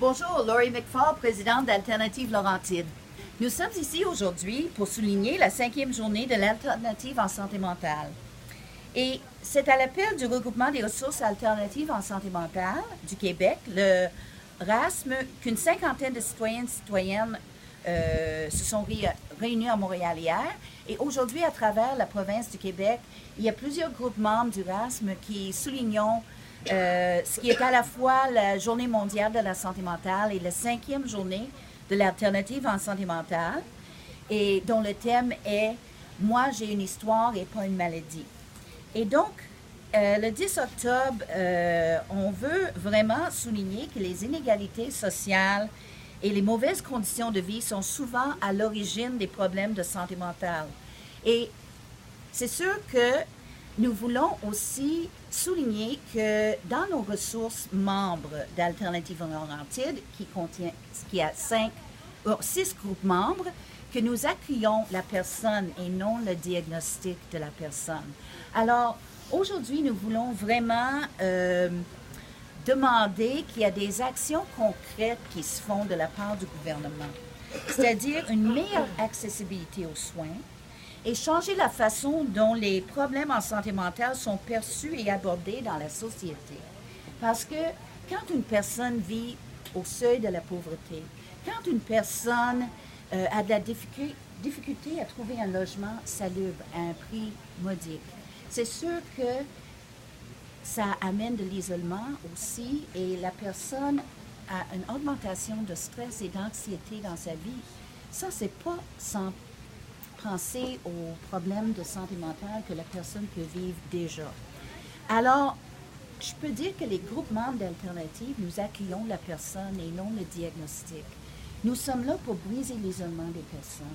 Bonjour, Laurie McFall, présidente d'Alternative Laurentide. Nous sommes ici aujourd'hui pour souligner la 5e journée de l'Alternative en santé mentale. Et c'est à l'appel du regroupement des ressources alternatives en santé mentale du Québec, le RASM, qu'une cinquantaine de citoyennes et citoyennes se sont réunis à Montréal hier. Et aujourd'hui, à travers la province du Québec, il y a plusieurs groupes membres du RASM qui soulignent ce qui est à la fois la Journée mondiale de la santé mentale et la 5e journée de l'alternative en santé mentale, et dont le thème est « Moi, j'ai une histoire et pas une maladie ». Et donc, le 10 octobre, on veut vraiment souligner que les inégalités sociales et les mauvaises conditions de vie sont souvent à l'origine des problèmes de santé mentale. Et c'est sûr que nous voulons aussi souligner que dans nos ressources membres d'Alternative Laurentide, qui a 6 groupes membres, que nous accueillons la personne et non le diagnostic de la personne. Alors, aujourd'hui, nous voulons vraiment demander qu'il y a des actions concrètes qui se font de la part du gouvernement, c'est-à-dire une meilleure accessibilité aux soins, et changer la façon dont les problèmes en santé mentale sont perçus et abordés dans la société. Parce que quand une personne vit au seuil de la pauvreté, quand une personne a de la difficulté à trouver un logement salubre à un prix modique, c'est sûr que ça amène de l'isolement aussi, et la personne a une augmentation de stress et d'anxiété dans sa vie. Ça, c'est pas sans penser aux problèmes de santé mentale que la personne peut vivre déjà. Alors, je peux dire que les groupes membres d'Alternative, nous accueillons la personne et non le diagnostic. Nous sommes là pour briser l'isolement des personnes.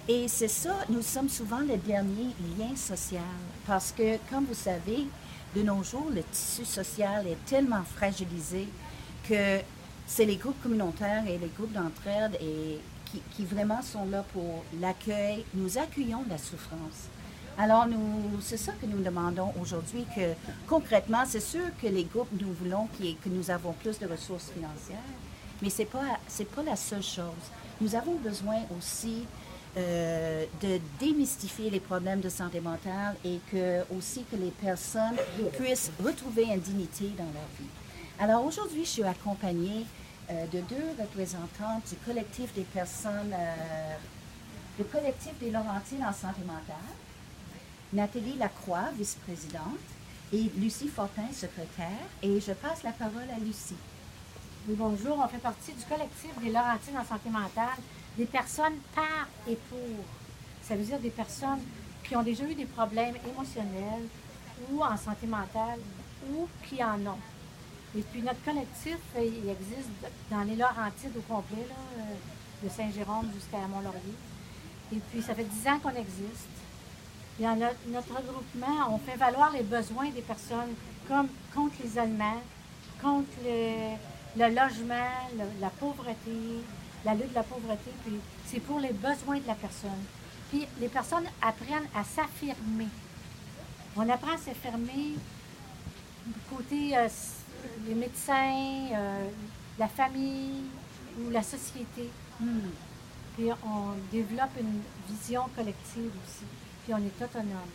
Et c'est ça, nous sommes souvent le dernier lien social, parce que, comme vous savez, de nos jours, le tissu social est tellement fragilisé que c'est les groupes communautaires et les groupes d'entraide qui vraiment sont là pour l'accueil. Nous accueillons la souffrance. Alors, c'est ça que nous demandons aujourd'hui, que concrètement, c'est sûr que les groupes, nous voulons que nous avons plus de ressources financières, mais c'est pas la seule chose. Nous avons besoin aussi de démystifier les problèmes de santé mentale et aussi que les personnes puissent retrouver une dignité dans leur vie. Alors, aujourd'hui, je suis accompagnée de 2 représentantes du collectif des personnes, le collectif des Laurentides en santé mentale, Nathalie Lacroix, vice-présidente, et Lucie Fortin, secrétaire. Et je passe la parole à Lucie. Oui, bonjour. On fait partie du collectif des Laurentides en santé mentale, des personnes par et pour. Ça veut dire des personnes qui ont déjà eu des problèmes émotionnels ou en santé mentale ou qui en ont. Et puis notre collectif, il existe dans les Laurentides au complet, là, de Saint-Jérôme jusqu'à Mont-Laurier. Et puis ça fait 10 ans qu'on existe. Et dans notre regroupement, on fait valoir les besoins des personnes comme contre l'isolement, contre le logement, la pauvreté, la lutte de la pauvreté. Puis c'est pour les besoins de la personne. Puis les personnes apprennent à s'affirmer. On apprend à s'affirmer du côté les médecins, la famille ou la société. Puis on développe une vision collective aussi. Puis on est autonome.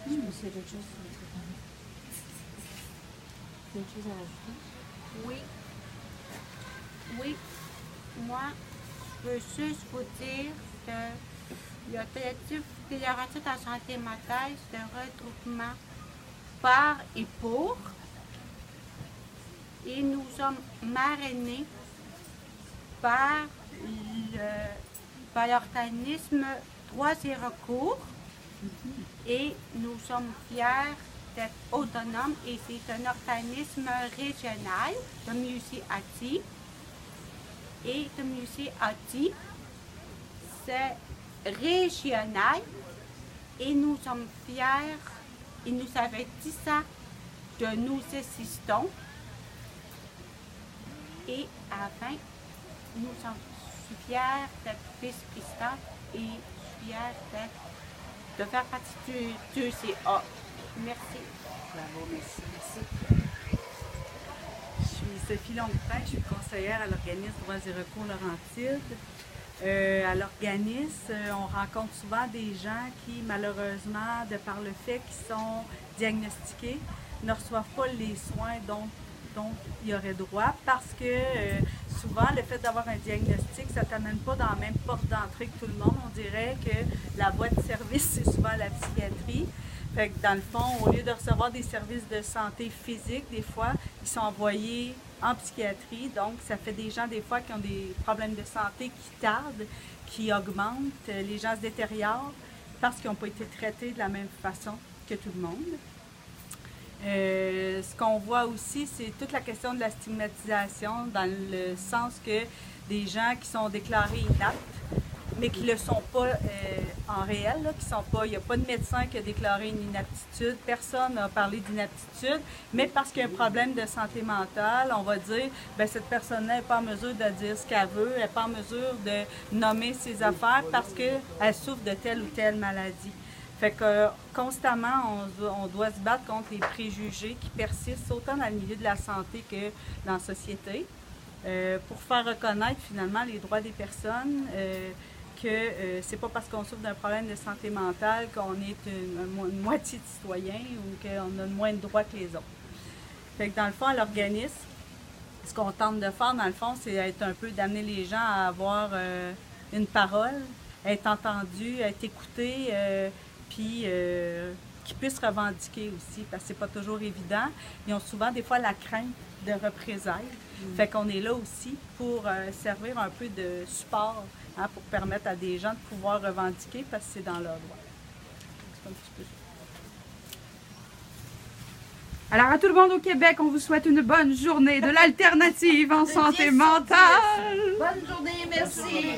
Je me suis d'autres choses sur le truc. D'autres choses à rajouter? Oui. Oui. Moi, je veux juste vous dire que le collectif des Laurentides en santé mentale, c'est un regroupement par et pour. Et nous sommes marrainés par l'organisme Droits et recours. Et nous sommes fiers d'être autonomes, et c'est un organisme régional de WCAT. Et WCAT, c'est régional, et nous sommes fiers, et nous fait 10 ans que nous existons. Et enfin, nous sommes fiers d'être vice-présidente et fiers de faire partie du CA. Merci. Bravo, merci. Sophie Longprin, je suis conseillère à l'organisme Droits et recours Laurentides. À l'organisme, on rencontre souvent des gens qui, malheureusement, de par le fait qu'ils sont diagnostiqués, ne reçoivent pas les soins dont ils auraient droit parce que souvent, le fait d'avoir un diagnostic, ça ne t'amène pas dans la même porte d'entrée que tout le monde. On dirait que la voie de service, c'est souvent la psychiatrie. Fait que dans le fond, au lieu de recevoir des services de santé physique, des fois, ils sont envoyés en psychiatrie. Donc, ça fait des gens, des fois, qui ont des problèmes de santé qui tardent, qui augmentent. Les gens se détériorent parce qu'ils n'ont pas été traités de la même façon que tout le monde. Ce qu'on voit aussi, c'est toute la question de la stigmatisation, dans le sens que des gens qui sont déclarés inaptes, mais qui ne le sont pas en réel, là, qui sont pas, il n'y a pas de médecin qui a déclaré une inaptitude, personne n'a parlé d'inaptitude, mais parce qu'il y a un problème de santé mentale, on va dire, bien, cette personne-là n'est pas en mesure de dire ce qu'elle veut, elle n'est pas en mesure de nommer ses affaires parce qu'elle souffre de telle ou telle maladie. Fait que constamment, on doit se battre contre les préjugés qui persistent autant dans le milieu de la santé que dans la société pour faire reconnaître finalement les droits des personnes, que c'est pas parce qu'on souffre d'un problème de santé mentale qu'on est une moitié de citoyen ou qu'on a moins de droits que les autres. Fait que dans le fond, à l'organisme, ce qu'on tente de faire, dans le fond, c'est être un peu d'amener les gens à avoir une parole, être entendus, être écoutés, puis qu'ils puissent revendiquer aussi, parce que c'est pas toujours évident. Ils ont souvent des fois la crainte de représailles. Fait qu'on est là aussi pour servir un peu de support, hein, pour permettre à des gens de pouvoir revendiquer parce que c'est dans leur droit. C'est un petit peu ça. Alors, à tout le monde au Québec, on vous souhaite une bonne journée de l'alternative en santé mentale. Bonne journée, merci.